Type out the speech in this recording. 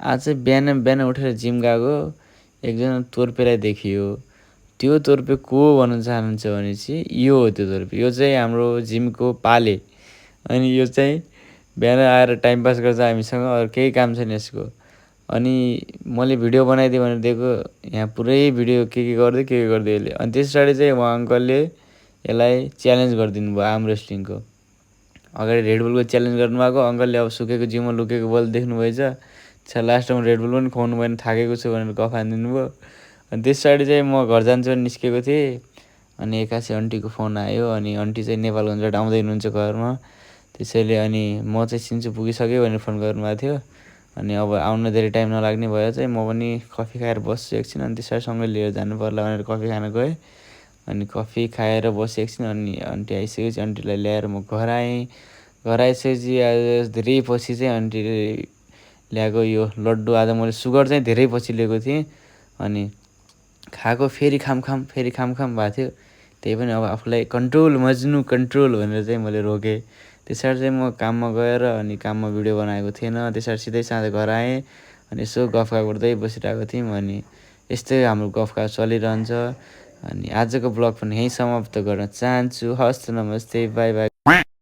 आज चाहिँ बिहान बिहान उठेर जिम गएको एकजना तोर्पेलाई देखियो। त्यो तोर्पे को भन्न चाहनुहुन्छ भने चाहिँ यो हो त्यो तोर्पे। यो चाहिँ हाम्रो जिमको पाले। अनि यो चाहिँ बिहान आएर टाइम पास गर्छ हामीसँग, अरू केही काम छैन यसको। अनि मैले भिडियो बनाइदिएँ भनेर दिएको, यहाँ पुरै भिडियो के गर्दै यसले। अनि त्यस पछाडि चाहिँ उहाँ अङ्कलले यसलाई च्यालेन्ज गरिदिनु भयो आर्म रेस्लिङको। अगाडि रेडबुलको च्यालेन्ज गर्नुभएको, अङ्कलले अब सुकेको जिउमा लुकेको बल देख्नुभएछ। लास्टमा रेडबुल पनि खुवाउनु भएन, थाकेको छु भनेर गफ हानिदिनु भयो। अनि त्यस पछाडि चाहिँ म घर जान्छु भने निस्केको थिएँ। अनि एक्कासी आन्टीको फोन आयो। अनि आन्टी चाहिँ नेपालगञ्जबाट आउँदै हुनुहुन्छ घरमा। त्यसैले अनि म चाहिँ सिन्चु पुगिसक्यो भनेर फोन गर्नुभएको थियो। अनि अब आउन धेरै टाइम नलाग्ने भयो चाहिँ म पनि कफी खाएर बस्छु एकछिन। अनि त्यसरी सँगै लिएर जानु पर्ला भनेर कफी खान गएँ। अनि कफी खाएर बसेँ एकछिन। अनि आन्टी आइसकेपछि आन्टीलाई ल्याएर म घर आएँ। घर आइसकेपछि आज धेरै पछि चाहिँ आन्टीले ल्याएको यो लड्डु, आज मैले सुगर चाहिँ धेरै पछि लिएको थिएँ। अनि खाएको फेरि खाम भएको थियो। त्यही पनि अब आफूलाई कन्ट्रोल, मज्नु कन्ट्रोल भनेर चाहिँ मैले रोकेँ। त्यस पछाडि चाहिँ म काममा गएर अनि काममा भिडियो बनाएको थिएन। त्यस पछाडि सिधै साँझ घर आएँ। अनि यसो गफगाफ गर्दै बसिरहेको थियौँ। अनि यस्तै हाम्रो गफगाफ चलिरहन्छ। अनि आजको ब्लग पनि यहीँ समाप्त गर्न चाहन्छु। हस्, नमस्ते, बाई बाई।